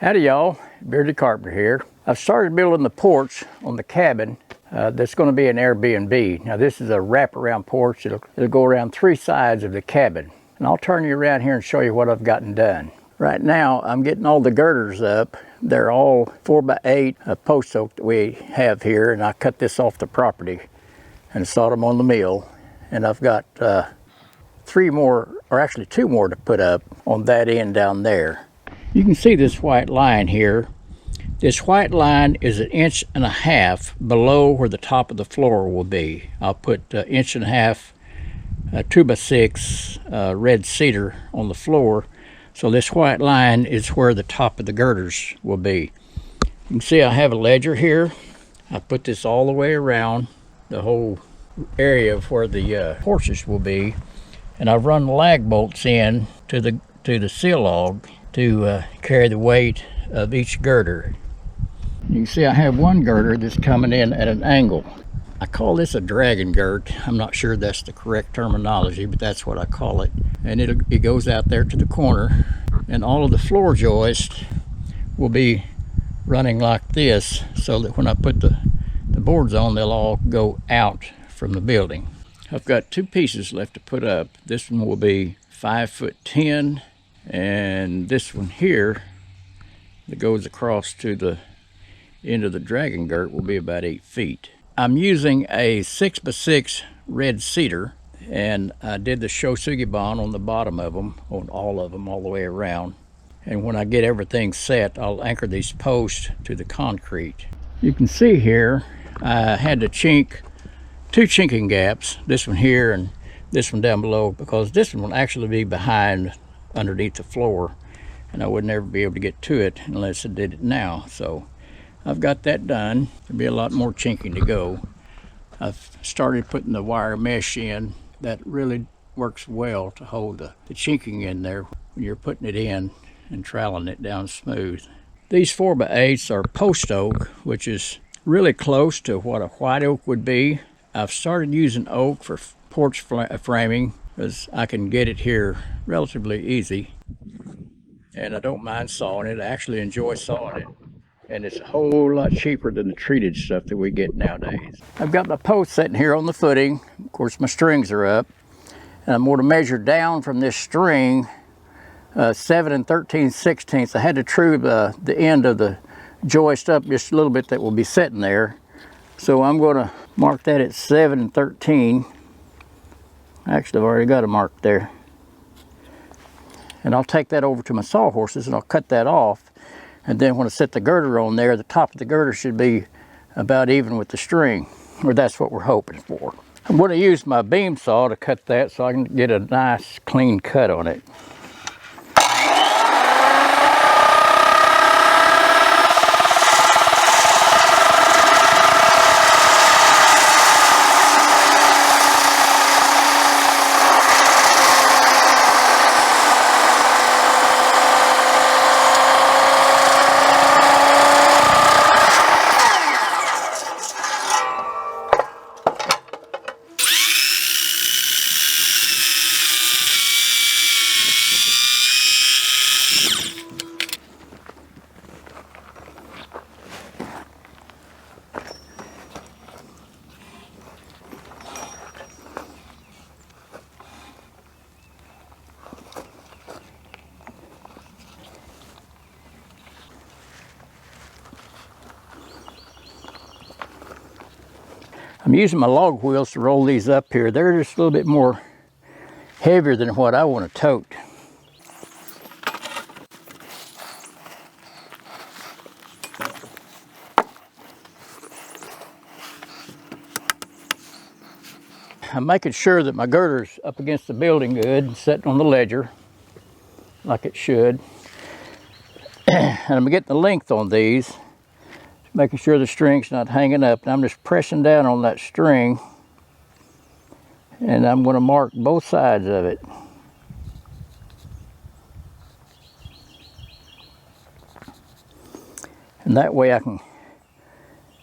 Howdy y'all, Bearded Carpenter here. I've started building the porch on the cabin that's going to be an Airbnb. Now this is a wraparound porch. It'll go around 3 sides of the cabin. And I'll turn you around here and show you what I've gotten done. Right now I'm getting all the girders up. They're all 4x8 post oak that we have here, and I cut this off the property and sawed them on the mill. And I've got 3 more, or actually 2 more to put up on that end down there. You can see this white line here. This white line is 1.5 inches below where the top of the floor will be. I'll put 1.5 inches 2x6 red cedar on the floor. So this white line is where the top of the girders will be. You can see I have a ledger here. I put this all the way around the whole area of where the porches will be. And I've run lag bolts in to the seal log to carry the weight of each girder. You can see I have one girder that's coming in at an angle. I call this a dragon girt. I'm not sure that's the correct terminology, but that's what I call it. And it goes out there to the corner, and all of the floor joists will be running like this, so that when I put the boards on, they'll all go out from the building. I've got 2 pieces left to put up. This one will be 5'10", and this one here that goes across to the end of the dragon girt will be about 8 feet. I'm using a 6x6 red cedar, and I did the 𝗪𝗪𝗪𝗣𝗪𝗡 on the bottom of them, on all of them, all the way around. And when I get everything set, I'll anchor these posts to the concrete. You can see here I had to chink 2 chinking gaps, this one here and this one down below, because this one will actually be behind underneath the floor, and I would never be able to get to it unless I did it now. So I've got that done. There'll be a lot more chinking to go. I've started putting the wire mesh in. That really works well to hold the chinking in there when you're putting it in and troweling it down smooth. These 4x8s are post oak, which is really close to what a white oak would be. I've started using oak for porch framing because I can get it here relatively easy, and I don't mind sawing it. I actually enjoy sawing it, and it's a whole lot cheaper than the treated stuff that we get nowadays. I've got my post sitting here on the footing. Of course, my strings are up, and I'm going to measure down from this string 7 13/16. I had to true the end of the joist up just a little bit that will be sitting there. So I'm going to mark that at 7 13. Actually, I've already got a mark there. And I'll take that over to my sawhorses and I'll cut that off. And then when I set the girder on there, the top of the girder should be about even with the string, or that's what we're hoping for. I'm going to use my beam saw to cut that so I can get a nice clean cut on it. I'm using my log wheels to roll these up here. They're just a little bit more heavier than what I want to tote. I'm making sure that my girder's up against the building good and sitting on the ledger like it should. And I'm getting the length on these, making sure the string's not hanging up. And I'm just pressing down on that string, and I'm going to mark both sides of it. And that way I can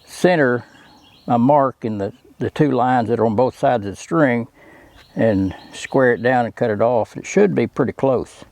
center my mark in the 2 lines that are on both sides of the string and square it down and cut it off. It should be pretty close.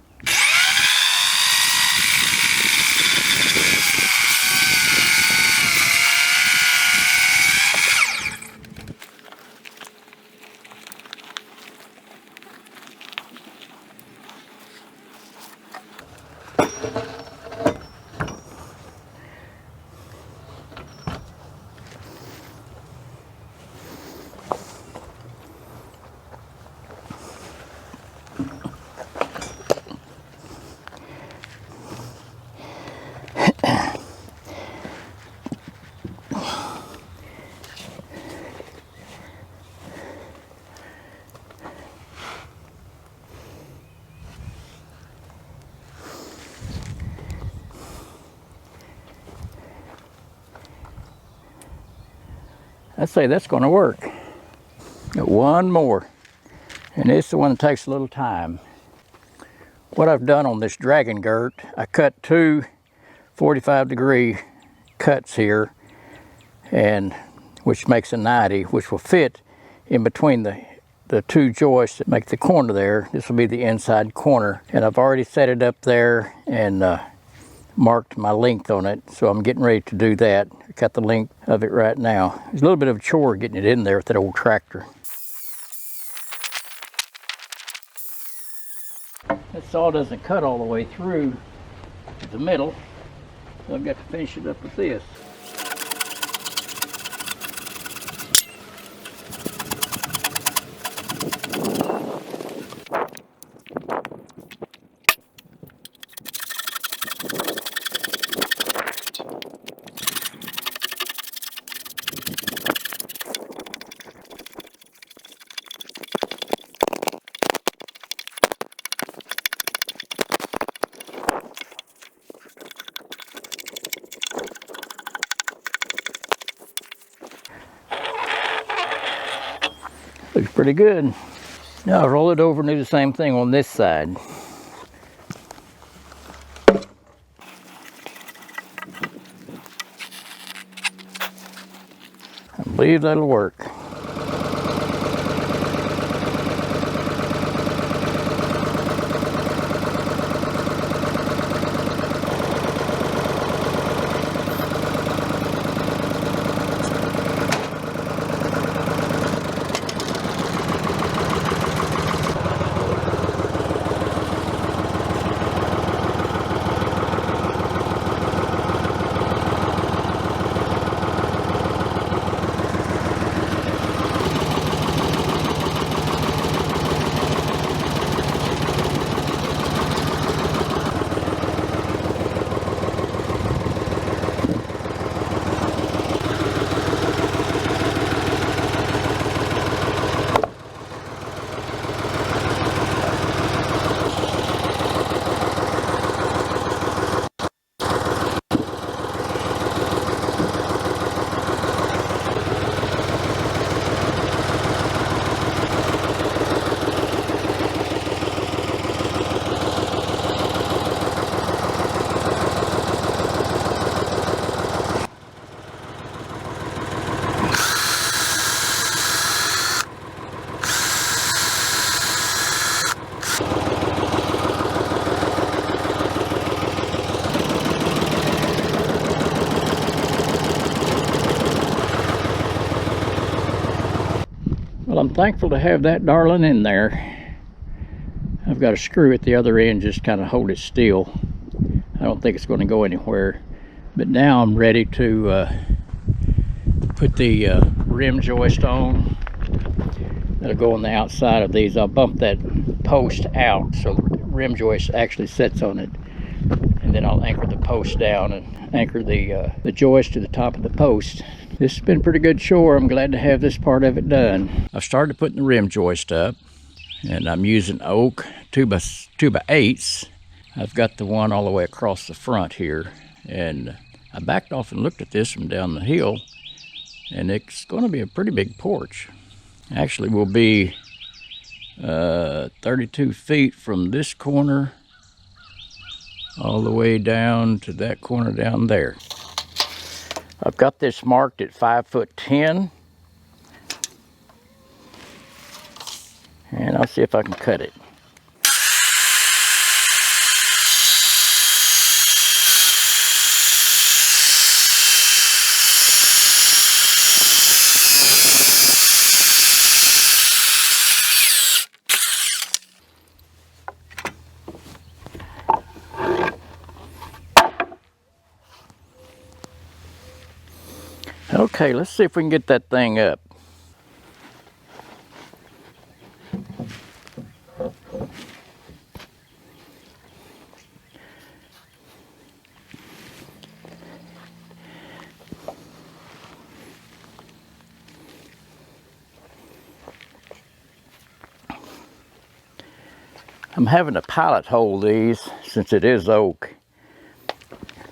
I'd say that's going to work. Got one more, and this is the one that takes a little time. What I've done on this dragon girt, I cut two 45-degree cuts here, and which makes a 90, which will fit in between the two joists that make the corner there. This will be the inside corner, and I've already set it up there and marked my length on it, so I'm getting ready to do that. I cut the length of it right now. It's a little bit of a chore getting it in there with that old tractor. That saw doesn't cut all the way through the middle, so I've got to finish it up with this. Looks pretty good. Now I'll roll it over and do the same thing on this side. I believe that'll work. Well, I'm thankful to have that darling in there. I've got a screw at the other end just kind of hold it still. I don't think it's going to go anywhere. But now I'm ready to put the rim joist on. That'll go on the outside of these. I'll bump that post out so the rim joist actually sits on it. And then I'll anchor the post down and anchor the joist to the top of the post. This has been a pretty good chore. I'm glad to have this part of it done. I've started putting the rim joist up, and I'm using oak 2x8s. I've got the one all the way across the front here, and I backed off and looked at this from down the hill, and it's going to be a pretty big porch. Actually, will be 32 feet from this corner all the way down to that corner down there. I've got this marked at 5'10", and I'll see if I can cut it. Okay, let's see if we can get that thing up. I'm having a pilot hold these since it is oak.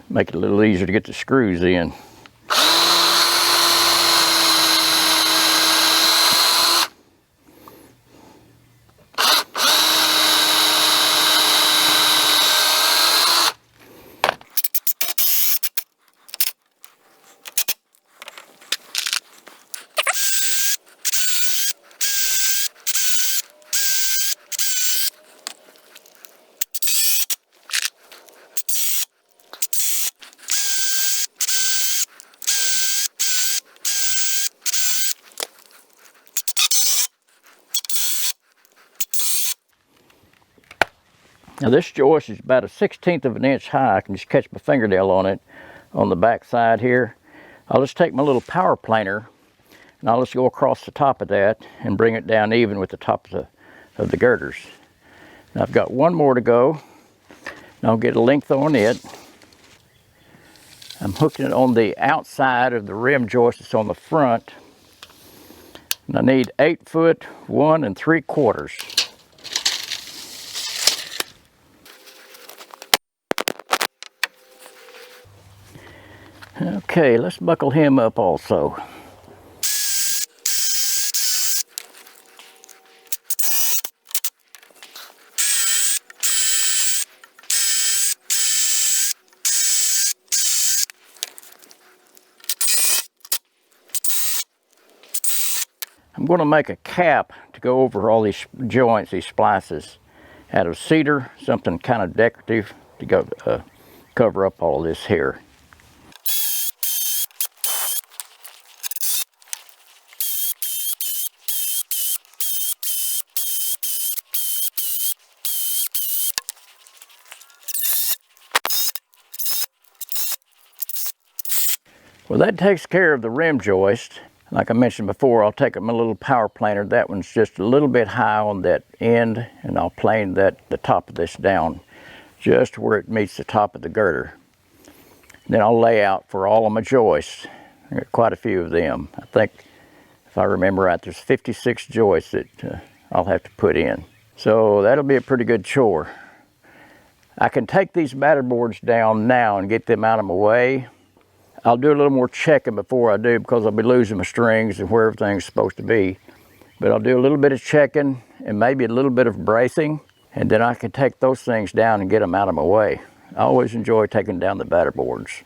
Make it a little easier to get the screws in. Now this joist is about 1/16 of an inch high. I can just catch my fingernail on it on the back side here. I'll just take my little power planer and I'll just go across the top of that and bring it down even with the top of the girders. Now I've got one more to go. And I'll get a length on it. I'm hooking it on the outside of the rim joist that's on the front. And I need 8 foot 1 3/4. Okay, let's buckle him up also. I'm going to make a cap to go over all these joints, these splices, out of cedar, something kind of decorative to go cover up all this here. Well, that takes care of the rim joist. Like I mentioned before, I'll take my little power planer. That one's just a little bit high on that end, and I'll plane the top of this down just where it meets the top of the girder. Then I'll lay out for all of my joists. I got quite a few of them. I think, if I remember right, there's 56 joists that I'll have to put in. So that'll be a pretty good chore. I can take these batter boards down now and get them out of my way. I'll do a little more checking before I do, because I'll be losing my strings and where everything's supposed to be. But I'll do a little bit of checking and maybe a little bit of bracing, and then I can take those things down and get them out of my way. I always enjoy taking down the batter boards.